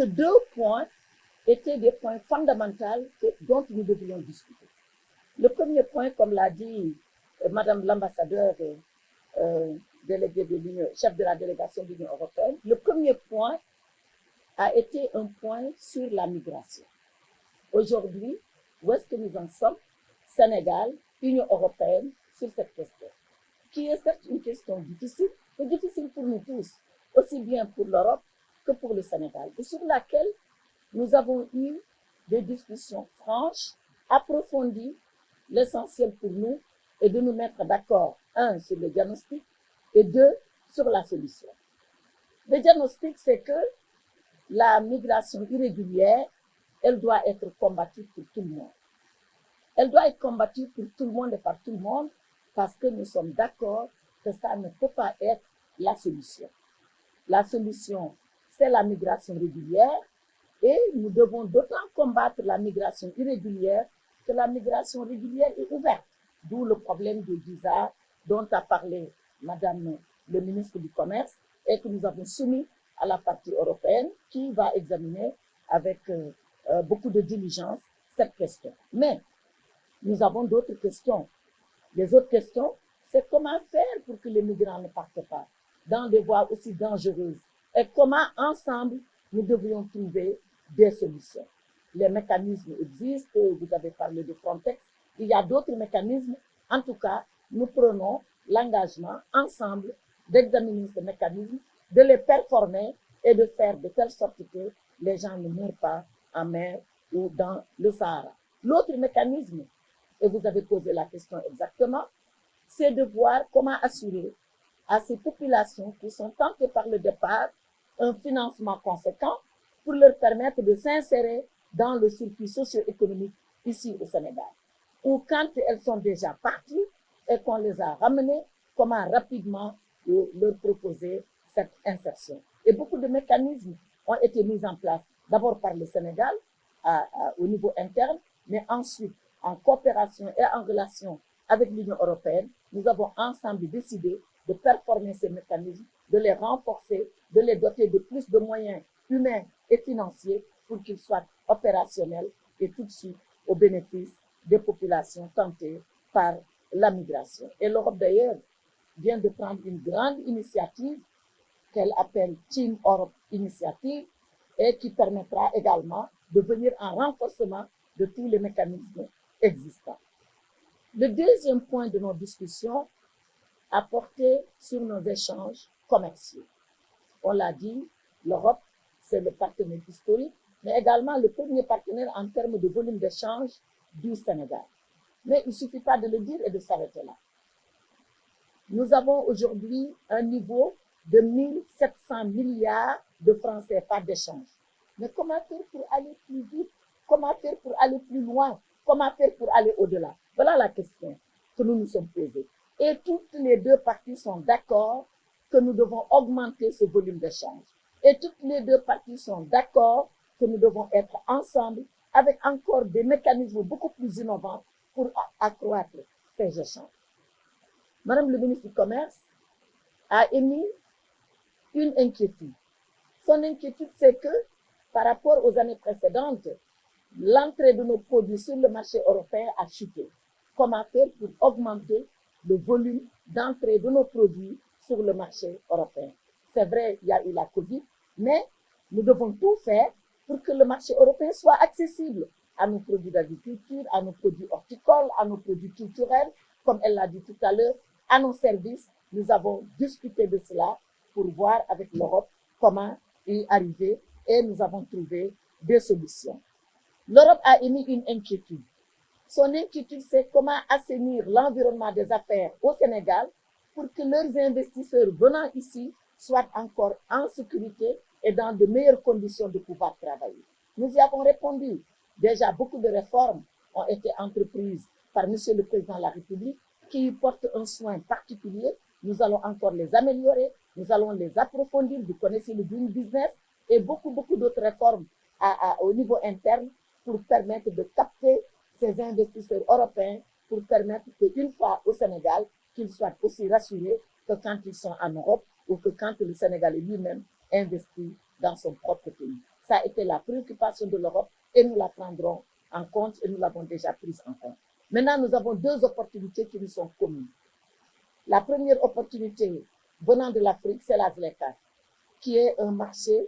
que deux points étaient des points fondamentaux dont nous devrions discuter. Le premier point, comme l'a dit Madame l'ambassadeur déléguée de l'Union, chef de la délégation de l'Union européenne, le premier point a été un point sur la migration. Aujourd'hui, où est-ce que nous en sommes? Sénégal, Union européenne, sur cette question, qui est certes une question difficile, mais difficile pour nous tous, aussi bien pour l'Europe que pour le Sénégal, et sur laquelle nous avons eu des discussions franches, approfondies. L'essentiel pour nous est de nous mettre d'accord, un, sur le diagnostic, et deux, sur la solution. Le diagnostic, c'est que la migration irrégulière, elle doit être combattue pour tout le monde. Elle doit être combattue pour tout le monde et par tout le monde, parce que nous sommes d'accord que ça ne peut pas être la solution. La solution, c'est la migration régulière, et nous devons d'autant combattre la migration irrégulière que la migration régulière est ouverte. D'où le problème de visa dont a parlé Madame le ministre du Commerce et que nous avons soumis à la partie européenne qui va examiner avec beaucoup de diligence cette question. Mais nous avons d'autres questions. Les autres questions, c'est comment faire pour que les migrants ne partent pas dans des voies aussi dangereuses et comment ensemble nous devrions trouver des solutions. Les mécanismes existent, vous avez parlé de Frontex, il y a d'autres mécanismes. En tout cas, nous prenons l'engagement ensemble d'examiner ces mécanismes, de les performer et de faire de telle sorte que les gens ne meurent pas en mer ou dans le Sahara. L'autre mécanisme, et vous avez posé la question exactement, c'est de voir comment assurer à ces populations qui sont tentées par le départ un financement conséquent pour leur permettre de s'insérer dans le circuit socio-économique ici au Sénégal. Ou quand elles sont déjà parties et qu'on les a ramenées, comment rapidement leur proposer cette insertion. Et beaucoup de mécanismes ont été mis en place, d'abord par le Sénégal, au niveau interne, mais ensuite, en coopération et en relation avec l'Union européenne, nous avons ensemble décidé de performer ces mécanismes, de les renforcer, de les doter de plus de moyens humains et financiers pour qu'ils soient opérationnels et tout de suite au bénéfice des populations tentées par la migration. Et l'Europe d'ailleurs vient de prendre une grande initiative qu'elle appelle Team Europe Initiative et qui permettra également de venir en renforcement de tous les mécanismes existants. Le deuxième point de nos discussions a porté sur nos échanges commerciaux. On l'a dit, l'Europe, c'est le partenaire historique, mais également le premier partenaire en termes de volume d'échange du Sénégal. Mais il ne suffit pas de le dire et de s'arrêter là. Nous avons aujourd'hui un niveau de 1700 milliards de francs CFA d'échange. Mais comment faire pour aller plus vite? Comment faire pour aller plus loin? Comment faire pour aller au-delà? Voilà la question que nous nous sommes posée. Et toutes les deux parties sont d'accord que nous devons augmenter ce volume d'échange. Et toutes les deux parties sont d'accord que nous devons être ensemble avec encore des mécanismes beaucoup plus innovants pour accroître ces échanges. Madame le ministre du Commerce a émis une inquiétude. Son inquiétude, c'est que par rapport aux années précédentes, l'entrée de nos produits sur le marché européen a chuté. Comment faire pour augmenter le volume d'entrée de nos produits sur le marché européen? C'est vrai, il y a eu la Covid, mais nous devons tout faire pour que le marché européen soit accessible à nos produits d'agriculture, à nos produits horticoles, à nos produits culturels, comme elle l'a dit tout à l'heure, à nos services. Nous avons discuté de cela pour voir avec l'Europe comment y arriver et nous avons trouvé des solutions. L'Europe a émis une inquiétude. Son inquiétude, c'est comment assainir l'environnement des affaires au Sénégal pour que leurs investisseurs venant ici soient encore en sécurité et dans de meilleures conditions de pouvoir travailler. Nous y avons répondu. Déjà, beaucoup de réformes ont été entreprises par M. le Président de la République qui portent un soin particulier. Nous allons encore les améliorer, nous allons les approfondir. Vous connaissez le Green Business et beaucoup d'autres réformes au niveau interne pour permettre de capter ces investisseurs européens, pour permettre qu'une fois au Sénégal, qu'ils soient aussi rassurés que quand ils sont en Europe ou que quand le Sénégalais lui-même investit dans son propre pays. Ça a été la préoccupation de l'Europe et nous la prendrons en compte et nous l'avons déjà prise en compte. Maintenant, nous avons deux opportunités qui nous sont communes. La première opportunité venant de l'Afrique, c'est la ZLECA, qui est un marché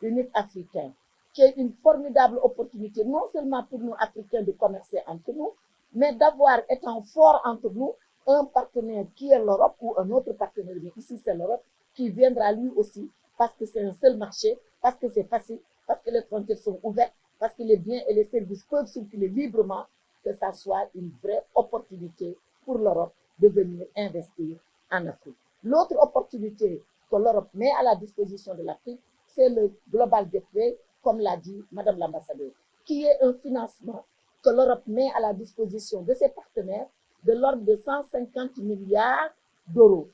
unique africain, qui est une formidable opportunité, non seulement pour nous Africains de commercer entre nous, mais d'avoir, étant fort entre nous, un partenaire qui est l'Europe ou un autre partenaire, mais ici c'est l'Europe, qui viendra lui aussi, parce que c'est un seul marché, parce que c'est facile, parce que les frontières sont ouvertes, parce que les biens et les services peuvent circuler librement, que ça soit une vraie opportunité pour l'Europe de venir investir en Afrique. L'autre opportunité que l'Europe met à la disposition de l'Afrique, c'est le Global Gateway, comme l'a dit Madame l'ambassadeur, qui est un financement que l'Europe met à la disposition de ses partenaires de l'ordre de 150 milliards d'euros.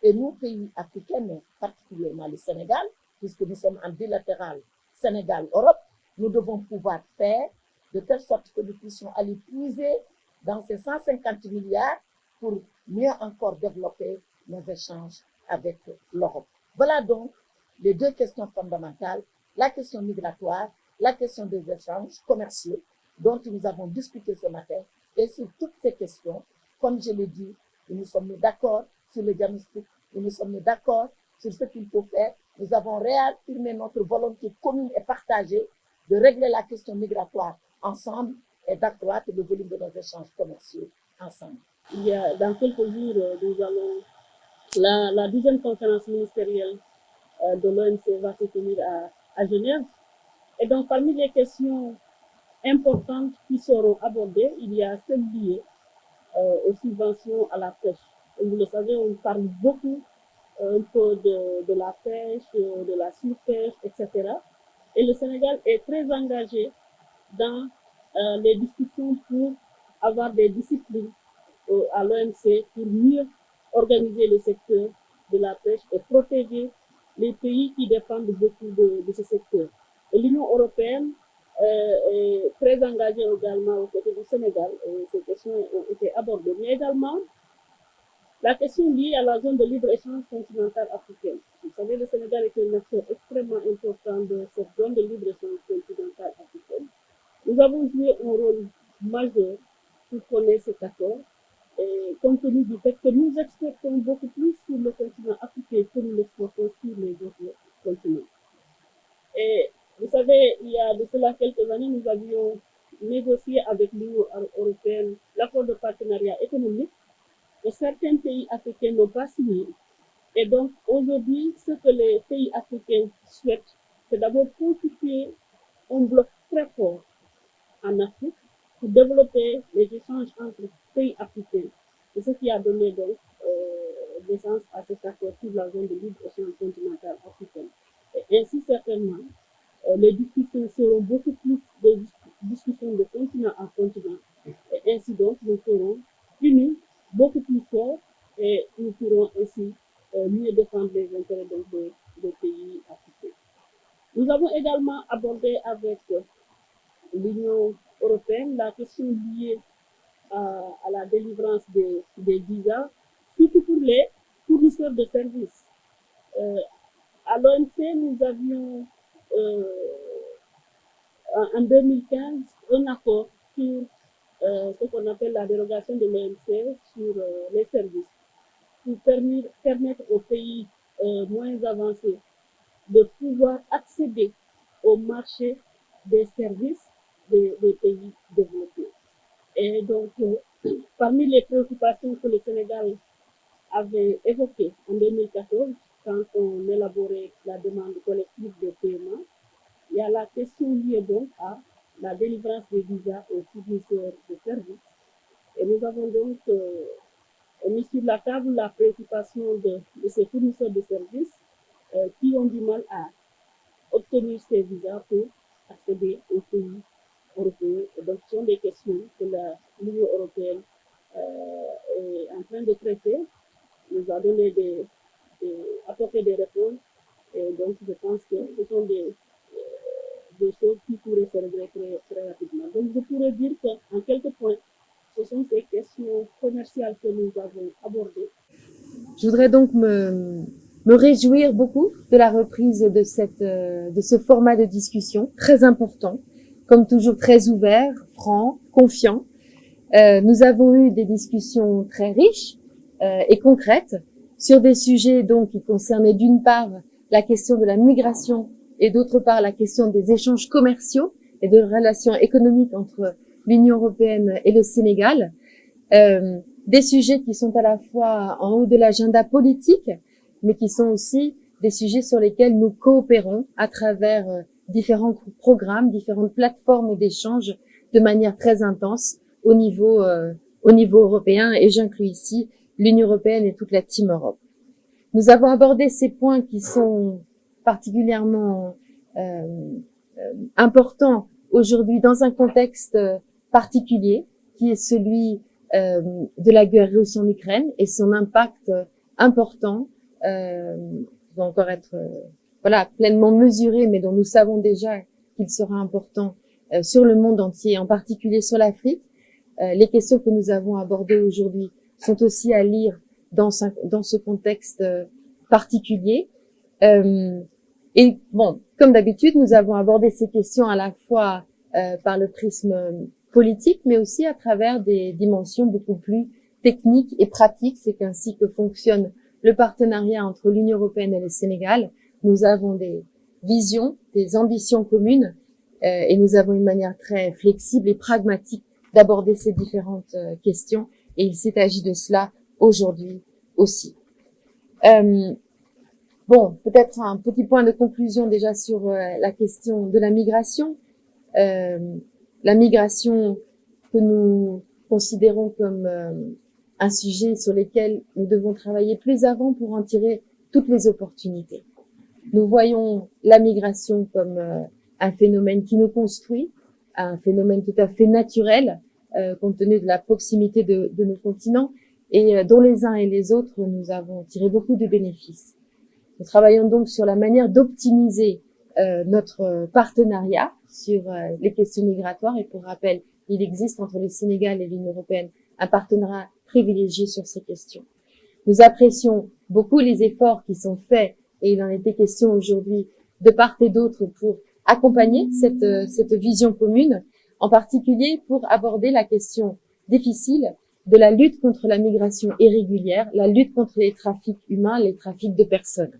Et nous, pays africains, mais particulièrement le Sénégal, puisque nous sommes en bilatéral Sénégal-Europe, nous devons pouvoir faire de telle sorte que nous puissions aller puiser dans ces 150 milliards pour mieux encore développer nos échanges avec l'Europe. Voilà donc les deux questions fondamentales, la question migratoire, la question des échanges commerciaux dont nous avons discuté ce matin. Et sur toutes ces questions, comme je l'ai dit, nous nous sommes mis d'accord sur le diagnostic, nous nous sommes mis d'accord sur ce qu'il faut faire. Nous avons réaffirmé notre volonté commune et partagée de régler la question migratoire ensemble et d'accroître le volume de nos échanges commerciaux ensemble. Il y a, dans quelques jours, nous allons, la 10e conférence ministérielle de l'OMC va se tenir à Genève. Et donc, parmi les questions importantes qui seront abordées, il y a celle liée aux subventions à la pêche. Et vous le savez, on parle beaucoup un peu de la pêche, de la surpêche, etc. Et le Sénégal est très engagé dans les discussions pour avoir des disciplines à l'OMC pour mieux organiser le secteur de la pêche et protéger les pays qui dépendent beaucoup de ce secteur. Et l'Union européenne est très engagée également aux côtés du Sénégal et ces questions ont été abordées. Mais également, la question liée à la zone de libre-échange continentale africaine. Vous savez, le Sénégal est un acteur extrêmement important de cette zone de libre-échange continentale africaine. Nous avons joué un rôle majeur pour connaître cet accord, et compte tenu du fait que nous exportons beaucoup plus sur le continent africain que nous l'exportons sur les autres continents. Et vous savez, il y a de cela quelques années, nous avions négocié avec l'Union européenne l'accord de partenariat économique que certains pays africains n'ont pas signé. Et donc, aujourd'hui, ce que les pays africains souhaitent, c'est d'abord constituer un bloc très fort en Afrique pour développer les échanges entre pays africains. C'est ce qui a donné donc naissance à cet accord sur la zone de libre-échange continentale africaine. Et ainsi, certainement, les discussions seront beaucoup plus des discussions de continent à continent. Et ainsi donc, nous serons unis, beaucoup plus forts, et nous pourrons ainsi mieux défendre les intérêts donc, des pays africains. Nous avons également abordé avec l'Union européenne la question liée à la délivrance des visas, surtout pour les fournisseurs de services. À l'OMC, nous avions en 2015 un accord sur ce qu'on appelle la dérogation de l'OMC sur les services, pour permettre aux pays moins avancés de pouvoir accéder au marché des services des pays développés. Et donc, parmi les préoccupations que le Sénégal avait évoquées en 2014, quand on élaborait la demande collective de paiement, il y a la question liée donc à la délivrance des visas aux fournisseurs de services. Et nous avons donc mis sur la table la préoccupation de ces fournisseurs de services qui ont du mal à obtenir ces visas pour accéder aux pays européens. Et donc, ce sont des questions que l'Union européenne est en train de traiter, nous a donné apporté des réponses. Et donc, je pense que ce sont des choses qui pourraient se régler très, très rapidement. Donc, je pourrais dire qu'en quelques points, ce sont ces questions commerciales que nous avons abordées. Je voudrais donc me me réjouir beaucoup de la reprise de ce format de discussion très important, comme toujours très ouvert, franc, confiant. Nous avons eu des discussions très riches et concrètes sur des sujets donc qui concernaient d'une part la question de la migration et d'autre part la question des échanges commerciaux et de relations économiques entre l'Union européenne et le Sénégal. Des sujets qui sont à la fois en haut de l'agenda politique, mais qui sont aussi des sujets sur lesquels nous coopérons à travers différents programmes, différentes plateformes d'échange de manière très intense au niveau européen, et j'inclus ici l'Union européenne et toute la Team Europe. Nous avons abordé ces points qui sont particulièrement importants aujourd'hui dans un contexte particulier, qui est celui de la guerre russe en Ukraine et son impact important doit encore être pleinement mesuré, mais dont nous savons déjà qu'il sera important sur le monde entier, en particulier sur l'Afrique. Les questions que nous avons abordées aujourd'hui sont aussi à lire dans ce contexte particulier. Et bon, comme d'habitude, nous avons abordé ces questions à la fois par le prisme politique, mais aussi à travers des dimensions beaucoup plus techniques et pratiques. C'est ainsi que fonctionne le partenariat entre l'Union européenne et le Sénégal. Nous avons des visions, des ambitions communes, et nous avons une manière très flexible et pragmatique d'aborder ces différentes questions, et il s'est agi de cela aujourd'hui aussi. Bon, peut-être un petit point de conclusion déjà sur la question de la migration. La migration que nous considérons comme un sujet sur lequel nous devons travailler plus avant pour en tirer toutes les opportunités. Nous voyons la migration comme un phénomène qui nous construit, un phénomène tout à fait naturel, compte tenu de la proximité de nos continents, et dont les uns et les autres nous avons tiré beaucoup de bénéfices. Nous travaillons donc sur la manière d'optimiser notre partenariat sur les questions migratoires, et pour rappel, il existe entre le Sénégal et l'Union européenne un partenariat privilégié sur ces questions. Nous apprécions beaucoup les efforts qui sont faits, et il en était question aujourd'hui de part et d'autre pour accompagner cette vision commune, en particulier pour aborder la question difficile de la lutte contre la migration irrégulière, la lutte contre les trafics humains, les trafics de personnes.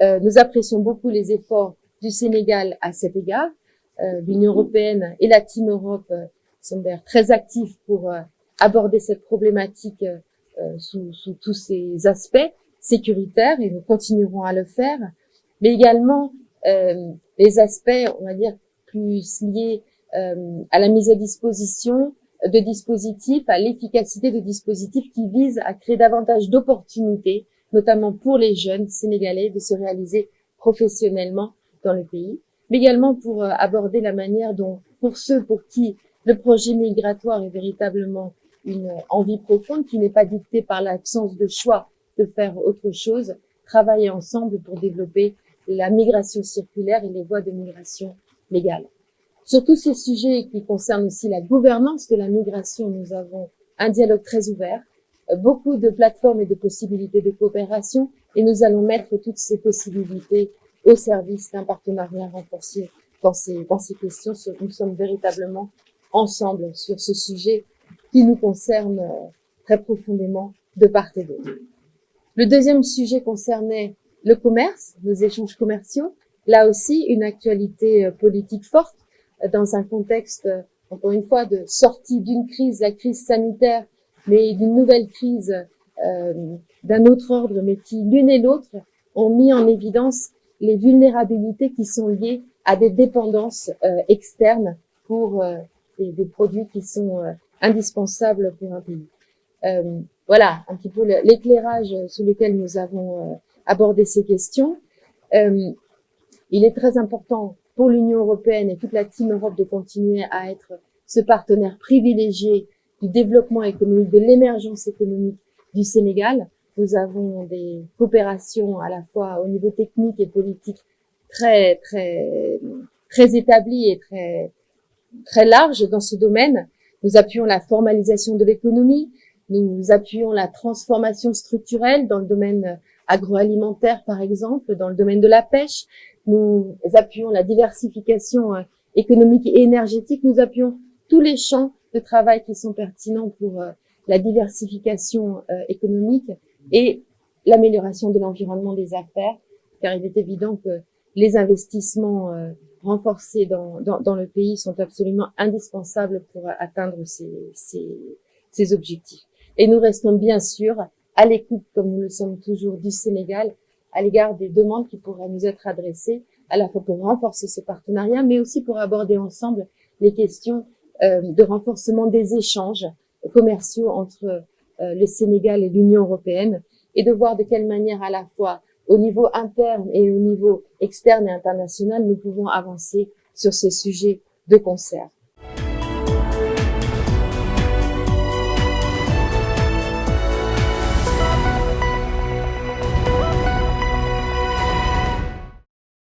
Nous apprécions beaucoup les efforts du Sénégal à cet égard. L'Union européenne et la Team Europe sont d'ailleurs très actifs pour aborder cette problématique sous tous ses aspects sécuritaires, et nous continuerons à le faire, mais également les aspects, on va dire, plus liés à la mise à disposition de dispositifs, à l'efficacité de dispositifs qui visent à créer davantage d'opportunités, notamment pour les jeunes sénégalais, de se réaliser professionnellement dans le pays, mais également pour aborder la manière dont, pour ceux pour qui le projet migratoire est véritablement une envie profonde, qui n'est pas dictée par l'absence de choix de faire autre chose, travailler ensemble pour développer la migration circulaire et les voies de migration légale. Sur tous ces sujets qui concernent aussi la gouvernance de la migration, nous avons un dialogue très ouvert, beaucoup de plateformes et de possibilités de coopération, et nous allons mettre toutes ces possibilités au service d'un partenariat renforcé dans ces questions. Nous sommes véritablement ensemble sur ce sujet qui nous concerne très profondément de part et d'autre. Le deuxième sujet concernait le commerce, nos échanges commerciaux. Là aussi, une actualité politique forte dans un contexte, encore une fois, de sortie d'une crise, la crise sanitaire, mais d'une nouvelle crise d'un autre ordre, mais qui, l'une et l'autre, ont mis en évidence les vulnérabilités qui sont liées à des dépendances externes pour des produits qui sont indispensables pour un pays. Voilà un petit peu l'éclairage sur lequel nous avons abordé ces questions. Il est très important pour l'Union européenne et toute la Team Europe de continuer à être ce partenaire privilégié du développement économique, de l'émergence économique du Sénégal. Nous avons des coopérations à la fois au niveau technique et politique très établies et très larges dans ce domaine. Nous appuyons la formalisation de l'économie, nous appuyons la transformation structurelle dans le domaine agroalimentaire, par exemple, dans le domaine de la pêche. Nous appuyons la diversification économique et énergétique. Nous appuyons tous les champs de travail qui sont pertinents pour la diversification économique et l'amélioration de l'environnement des affaires, car il est évident que les investissements renforcés dans le pays sont absolument indispensables pour atteindre ces objectifs. Et nous restons bien sûr à l'écoute, comme nous le sommes toujours, du Sénégal, à l'égard des demandes qui pourraient nous être adressées, à la fois pour renforcer ce partenariat, mais aussi pour aborder ensemble les questions de renforcement des échanges commerciaux entre le Sénégal et l'Union européenne, et de voir de quelle manière, à la fois au niveau interne et au niveau externe et international, nous pouvons avancer sur ces sujets de concert.